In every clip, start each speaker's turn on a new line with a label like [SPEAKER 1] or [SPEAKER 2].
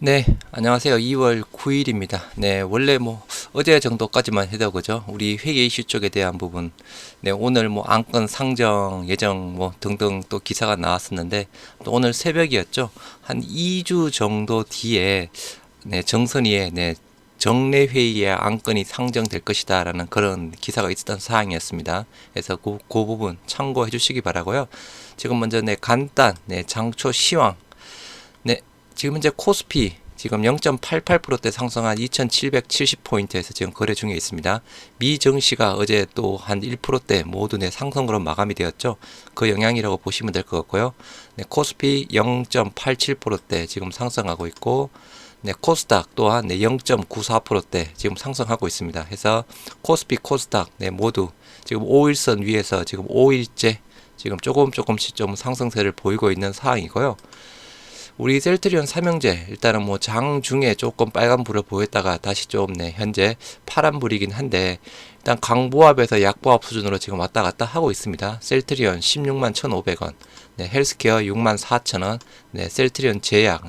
[SPEAKER 1] 네, 안녕하세요. 2월 9일입니다. 네, 원래 어제 정도까지만 해도 그죠? 우리 회계 이슈 쪽에 대한 부분. 네, 오늘 안건 상정 예정 등등 또 기사가 나왔었는데 또 오늘 새벽이었죠. 한 2주 정도 뒤에 네, 정선이의 정례 회의에 안건이 상정될 것이다라는 그런 기사가 있었던 사항이었습니다. 그래서 그 부분 참고해 주시기 바라고요. 지금 먼저 간단 장초 시황. 네, 지금 현재 코스피 지금 0.88%대 상승한 2770포인트에서 지금 거래 중에 있습니다. 미 증시가 어제 또 한 1%대 모두 상승으로 마감이 되었죠. 그 영향이라고 보시면 될 것 같고요. 네, 코스피 0.87%대 지금 상승하고 있고, 네, 코스닥 또한 0.94%대 지금 상승하고 있습니다. 해서 코스피, 코스닥 모두 지금 5일선 위에서 지금 5일째 지금 조금씩 좀 상승세를 보이고 있는 상황이고요. 우리 셀트리온 삼형제 일단은 장중에 조금 빨간불을 보였다가 다시 좀 현재 파란불이긴 한데 일단 강보합에서 약보합 수준으로 지금 왔다 갔다 하고 있습니다. 셀트리온 16만 1,500원, 헬스케어 6만 4천원, 셀트리온 제약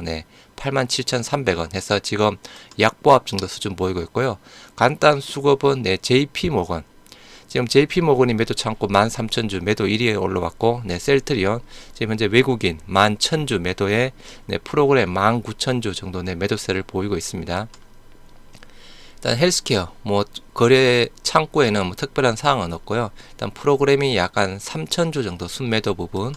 [SPEAKER 1] 87,300원 해서 지금 약보합 정도 수준 보이고 있고요. 간단 수급은 JP모건 지금 JP모건이 매도 창고 13,000주 매도 1위에 올라왔고, 셀트리온 지금 현재 외국인 11,000주 매도에 프로그램 19,000주 정도 매도세를 보이고 있습니다. 일단 헬스케어 거래 창고에는 특별한 사항은 없고요. 일단 프로그램이 약간 3,000주 정도 순매도 부분,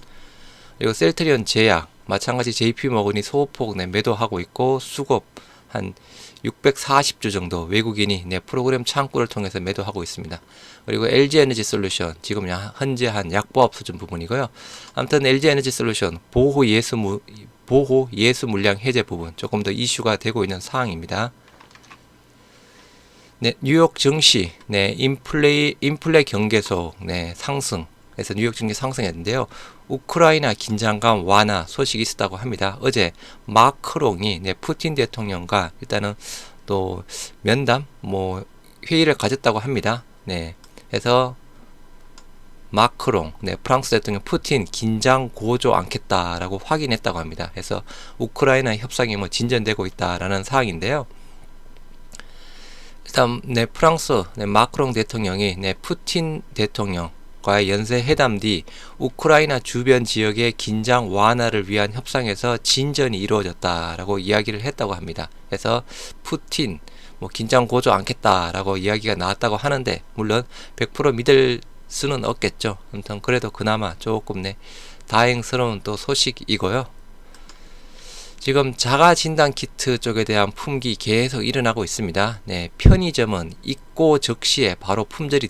[SPEAKER 1] 그리고 셀트리온 제약 마찬가지 JP모건이 소폭 매도하고 있고, 수급 한 640주 정도 외국인이 프로그램 창구를 통해서 매도하고 있습니다. 그리고 LG에너지솔루션 지금 현재 한 약보합 수준 부분이고요. 아무튼 LG에너지솔루션 보호 예수 물량 해제 부분 조금 더 이슈가 되고 있는 상황입니다. 뉴욕 증시 인플레 경계속 상승. 그래서 뉴욕 증시 상승했는데요. 우크라이나 긴장감 완화 소식이 있었다고 합니다. 어제 마크롱이 푸틴 대통령과 일단은 또 면담 회의를 가졌다고 합니다. 그래서 마크롱 프랑스 대통령 푸틴 긴장 고조 않겠다라고 확인했다고 합니다. 그래서 우크라이나 협상이 진전되고 있다라는 사항인데요. 일단 프랑스 마크롱 대통령이 푸틴 대통령 과의 연쇄 회담 뒤 우크라이나 주변 지역의 긴장 완화를 위한 협상에서 진전이 이루어졌다라고 이야기를 했다고 합니다. 그래서 푸틴 긴장 고조 않겠다라고 이야기가 나왔다고 하는데 물론 100% 믿을 수는 없겠죠. 아무튼 그래도 그나마 조금 다행스러운 또 소식이고요. 지금 자가진단 키트 쪽에 대한 품귀 계속 일어나고 있습니다. 편의점은 입고 즉시에 바로 품절이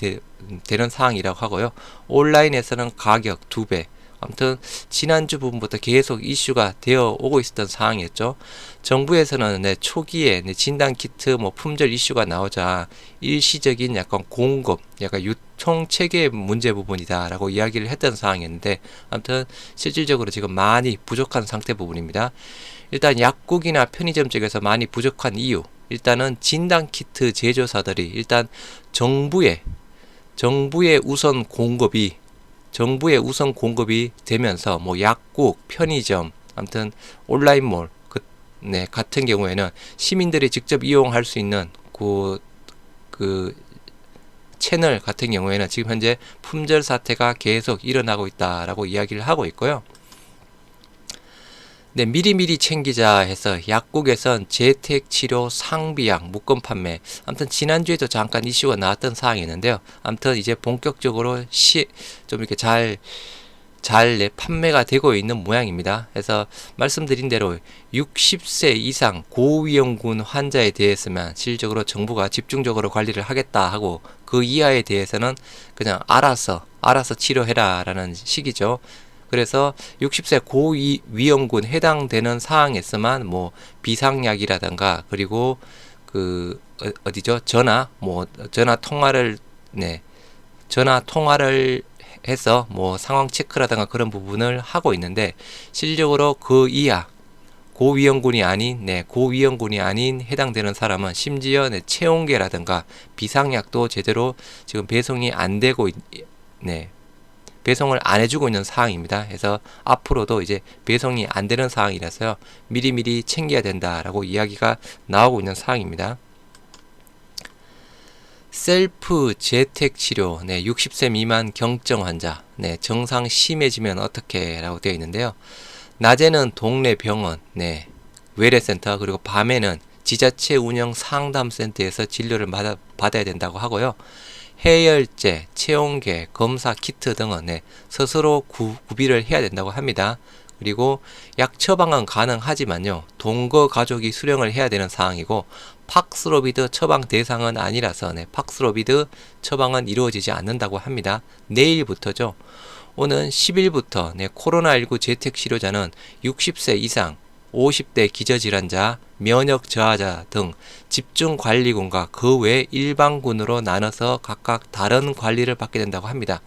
[SPEAKER 1] 되는 상황이라고 하고요. 온라인에서는 가격 2배. 아무튼 지난주 부분부터 계속 이슈가 되어 오고 있었던 상황이었죠. 정부에서는 초기에 진단키트 품절 이슈가 나오자 일시적인 약간 공급, 약간 유통 체계 문제 부분이다라고 이야기를 했던 상황이었는데 아무튼 실질적으로 지금 많이 부족한 상태 부분입니다. 일단 약국이나 편의점 쪽에서 많이 부족한 이유, 일단은 진단키트 제조사들이 일단 정부의 우선 공급이 되면서 약국, 편의점, 아무튼 온라인몰 같은 경우에는 시민들이 직접 이용할 수 있는 그 채널 같은 경우에는 지금 현재 품절 사태가 계속 일어나고 있다라고 이야기를 하고 있고요. 미리미리 챙기자 해서 약국에선 재택치료 상비약 묶음 판매. 아무튼 지난주에도 잠깐 이슈가 나왔던 사항이었는데요. 아무튼 이제 본격적으로 좀 이렇게 잘 판매가 되고 있는 모양입니다. 그래서 말씀드린 대로 60세 이상 고위험군 환자에 대해서만 실질적으로 정부가 집중적으로 관리를 하겠다 하고 그 이하에 대해서는 그냥 알아서 치료해라 라는 식이죠. 그래서 60세 고위험군 해당되는 상황에서만 비상약이라든가 그리고 전화 통화를 해서 상황 체크라든가 그런 부분을 하고 있는데 실질적으로 그 이하 고위험군이 아닌 해당되는 사람은 심지어 체온계라든가 비상약도 제대로 지금 배송이 안 되고 배송을 안 해주고 있는 상황입니다. 그래서 앞으로도 이제 배송이 안 되는 상황이라서요. 미리미리 챙겨야 된다라고 이야기가 나오고 있는 상황입니다. 셀프 재택 치료, 60세 미만 경증 환자, 증상 심해지면 어떻게 라고 되어 있는데요. 낮에는 동네 병원, 외래센터, 그리고 밤에는 지자체 운영 상담센터에서 진료를 받아야 된다고 하고요. 해열제, 체온계, 검사 키트 등은 스스로 구비를 해야 된다고 합니다. 그리고 약 처방은 가능하지만요. 동거 가족이 수령을 해야 되는 상황이고 팍스로비드 처방 대상은 아니라서 팍스로비드 처방은 이루어지지 않는다고 합니다. 내일부터죠. 오는 10일부터 코로나19 재택 치료자는 60세 이상, 50대 기저질환자, 면역 저하자 등 집중관리군과 그 외 일반군으로 나눠서 각각 다른 관리를 받게 된다고 합니다.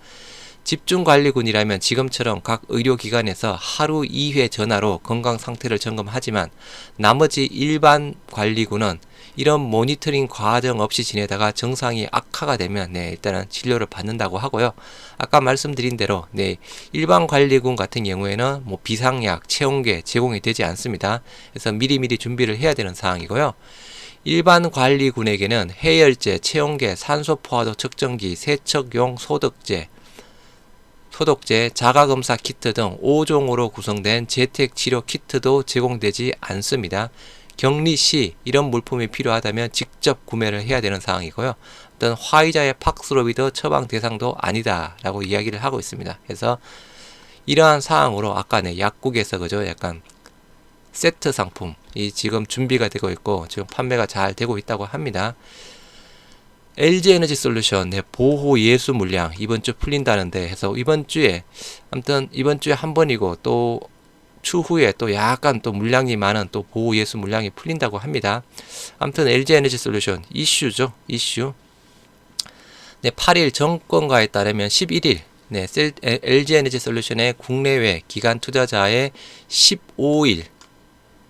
[SPEAKER 1] 집중관리군이라면 지금처럼 각 의료기관에서 하루 2회 전화로 건강 상태를 점검하지만 나머지 일반 관리군은 이런 모니터링 과정 없이 지내다가 증상이 악화가 되면 일단은 진료를 받는다고 하고요. 아까 말씀드린 대로 일반 관리군 같은 경우에는 뭐 비상약, 체온계 제공이 되지 않습니다. 그래서 미리미리 준비를 해야 되는 상황이고요. 일반 관리군에게는 해열제, 체온계, 산소포화도 측정기, 세척용 소독제, 자가검사 키트 등 5종으로 구성된 재택치료 키트도 제공되지 않습니다. 격리 시 이런 물품이 필요하다면 직접 구매를 해야 되는 상황이고요. 어떤 화이자의 팍스로비드 처방 대상도 아니다 라고 이야기를 하고 있습니다. 그래서 이러한 사항으로 아까 약국에서 그죠, 약간 세트 상품이 지금 준비가 되고 있고 지금 판매가 잘 되고 있다고 합니다. LG에너지솔루션 보호 예수 물량 이번 주 풀린다는데 해서 이번 주에 한 번이고 또 추후에 또 약간 또 물량이 많은 또 보호 예수 물량이 풀린다고 합니다. 아무튼 LG에너지솔루션 이슈죠. 이슈. 8일 정권가에 따르면 11일 LG에너지솔루션의 국내외 기관 투자자의 15일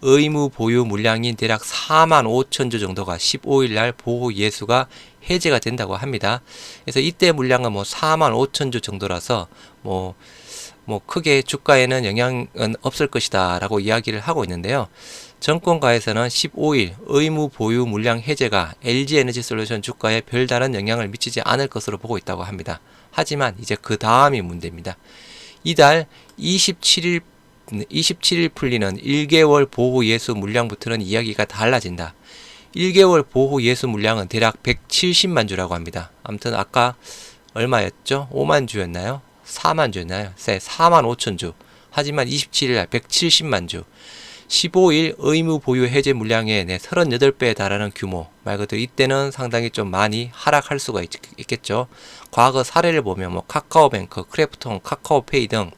[SPEAKER 1] 의무 보유 물량인 대략 45,000주 정도가 15일 날 보호 예수가 해제가 된다고 합니다. 그래서 이때 물량은 뭐 45,000주 정도라서 뭐 크게 주가에는 영향은 없을 것이다 라고 이야기를 하고 있는데요. 정권가에서는 15일 의무 보유 물량 해제가 LG에너지솔루션 주가에 별다른 영향을 미치지 않을 것으로 보고 있다고 합니다. 하지만 이제 그 다음이 문제입니다. 이달 27일 풀리는 1개월 보호 예수 물량부터는 이야기가 달라진다. 1개월 보호 예수 물량은 대략 170만 주라고 합니다. 아무튼 아까 얼마였죠? 5만 주였나요? 4만 주였나요? 4만 5천 주. 하지만 27일 170만 주. 15일 의무 보유 해제 물량의 38배에 달하는 규모. 말 그대로 이때는 상당히 좀 많이 하락할 수가 있겠죠. 과거 사례를 보면 뭐 카카오뱅크, 크래프톤, 카카오페이 등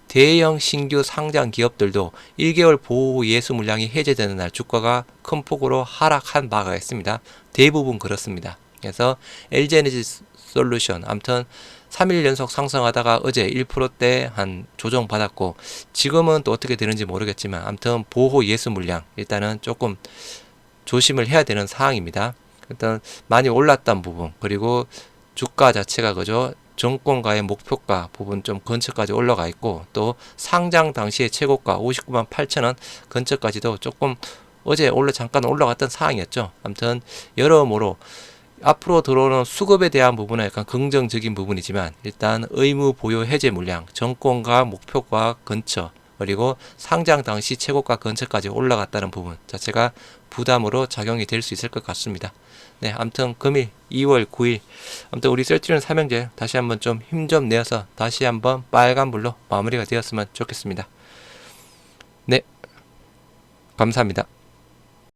[SPEAKER 1] 대형 신규 상장 기업들도 1개월 보호 예수 물량이 해제되는 날 주가가 큰 폭으로 하락한 바가 있습니다. 대부분 그렇습니다. 그래서 LG에너지솔루션 아무튼 3일 연속 상승하다가 어제 1%대 한 조정 받았고 지금은 또 어떻게 되는지 모르겠지만 아무튼 보호 예수 물량 일단은 조금 조심을 해야 되는 상황입니다. 일단 많이 올랐던 부분 그리고 주가 자체가 그죠 정권가의 목표가 부분 좀 근처까지 올라가 있고 또 상장 당시의 최고가 59만 8천원 근처까지도 조금 어제 잠깐 올라갔던 상황이었죠. 아무튼 여러모로 앞으로 들어오는 수급에 대한 부분은 약간 긍정적인 부분이지만 일단 의무 보유 해제 물량 정권가 목표가 근처 그리고 상장 당시 최고가 근처까지 올라갔다는 부분 자체가 부담으로 작용이 될 수 있을 것 같습니다. 아무튼 금일 2월 9일 아무튼 우리 셀트리온 삼형제 다시 한번 좀 힘 좀 내어서 다시 한번 빨간불로 마무리가 되었으면 좋겠습니다. 감사합니다.